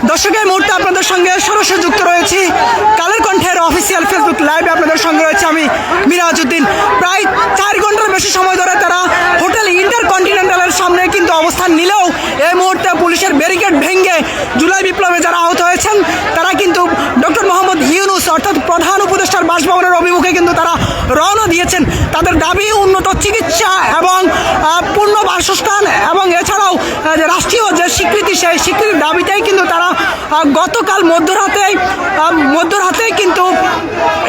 দর্শক এই মুহূর্তে আপনাদের সঙ্গে সরাসরি যুক্ত রয়েছি কালের কণ্ঠের অফিসিয়াল ফেসবুক লাইভে। আপনাদের সঙ্গে রয়েছে আমি মিরাজউদ্দিন। প্রায় 4 ঘন্টার বেশি সময় ধরে তারা হোটেল ইন্টারকন্টিনেন্টালের সামনে কিন্তু অবস্থান নিলেও এই মুহূর্তে পুলিশের ব্যারিকেড ভেঙে জুলাই বিপ্লবে যারা আহত হয়েছেন তারা কিন্তু ডক্টর মোহাম্মদ ইউনূস অর্থাৎ প্রধান উপদেষ্টার বাসভবনের অভিমুখে কিন্তু তারা রওনা দিয়েছেন। তাদের দাবি উন্নত চিকিৎসা এবং পূর্ণ বাসস্থান এবং এছাড়াও রাষ্ট্রীয় যে স্বীকৃতি সেই স্বীকৃতির দাবিতেই কিন্তু তারা গতকাল মধ্যরাতে কিন্তু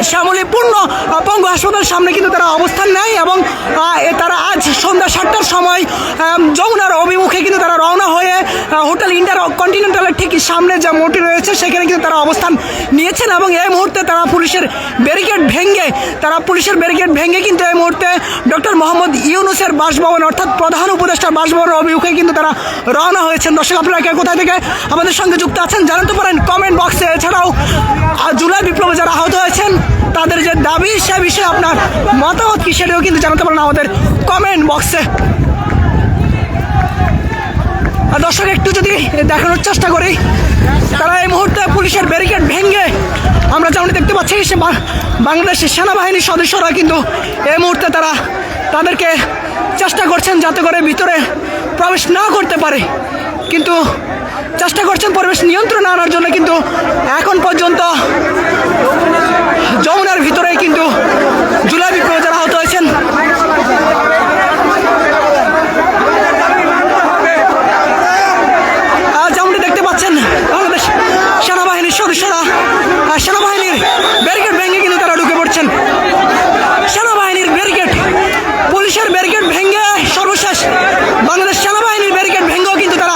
শ্যামলী পূর্ণ পঙ্গু হাসপাতালের সামনে কিন্তু তারা অবস্থান নেয় এবং তারা আজ সন্ধ্যা 7টার সময় যমুনার অভিমুখে কিন্তু তারা রওনা হয়ে হোটেল ইন্টারকন্টিনেন্টালের ঠিক সামনে যে মোড়টি রয়েছে সেখানে কিন্তু তারা অবস্থান নিয়েছেন এবং এই মুহূর্তে তারা পুলিশের ব্যারিকেড ভেঙে কিন্তু এই মুহূর্তে ডক্টর মোহাম্মদ ইউনূসের বাসভবন অর্থাৎ প্রধান উপদেষ্টার বাসভবনের অভিমুখে কিন্তু তারা রওনা হয়েছেন। দর্শক আপনারা কে কোথায় থেকে আমাদের সঙ্গে যুক্ত আছেন জানাতে পারেন কমেন্ট বক্সে। এছাড়াও জুলাই বিপ্লবে যারা আহত হয়েছেন তাদের যে দাবি সে বিষয়ে আপনার মতামত কি সেটাও কিন্তু জানাতে পারেন আমাদের কমেন্ট বক্সে। দর্শক একটু যদি দেখানোর চেষ্টা করি, তারা এই মুহূর্তে পুলিশের ব্যারিকেড ভেঙে আমরা যেমন দেখতে পাচ্ছি বাংলাদেশের সেনাবাহিনীর সদস্যরা কিন্তু এই মুহূর্তে তাদেরকে চেষ্টা করছেন যাতে করে ভিতরে প্রবেশ না করতে পারে, কিন্তু চেষ্টা করছেন পরিবেশ নিয়ন্ত্রণে আনার জন্য। কিন্তু এখন পর্যন্ত যমুনার ভিতরে কিন্তু জুলাই বিপ্লবে যারা আহত হয়েছেন যেমনটি দেখতে পাচ্ছেন বাংলাদেশ সেনাবাহিনীর সদস্যরা সেনাবাহিনীর ব্যারিকেড ভেঙে কিন্তু তারা ঢুকে পড়ছেন। সেনাবাহিনীর ব্যারিকেড পুলিশের ব্যারিকেড ভেঙে সর্বশেষ বাংলাদেশ সেনাবাহিনীর ব্যারিকেড ভেঙেও কিন্তু তারা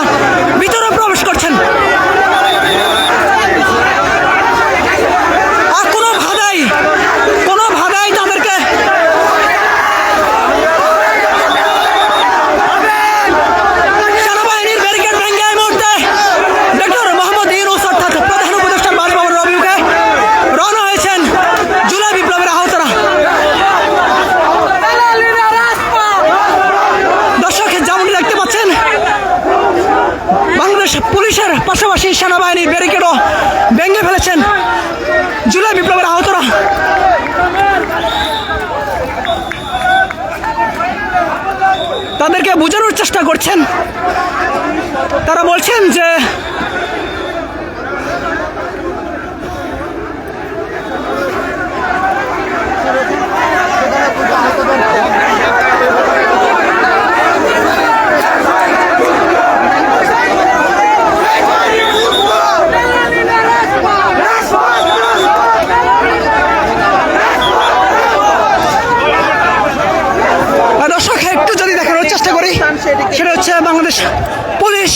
ভিতরে প্রবেশ করছেন। কোনো ভাদাই তাদেরকে সেনাবাহিনীর ব্যারিকেড ভেঙে এই মুহূর্তে ডক্টর মোহাম্মদ ইউনূস অর্থাৎ প্রধান উপদেষ্টার বাসভবনের অভিমুখে রওনা হয়েছেন জুলাই বিপ্লবের আহতরা। দর্শক যেমনটি দেখতে পাচ্ছেন বাংলাদেশ পুলিশের পাশাপাশি সেনাবাহিনীর ব্যারিকেডও ভেঙে ফেলেছেন জুলাই বিপ্লবের আহতরা। তাদেরকে বোঝানোর চেষ্টা করছেন, তারা বলছেন যে দর্শক একটু যদি দেখানোর চেষ্টা করি সেটা হচ্ছে বাংলাদেশ পুলিশ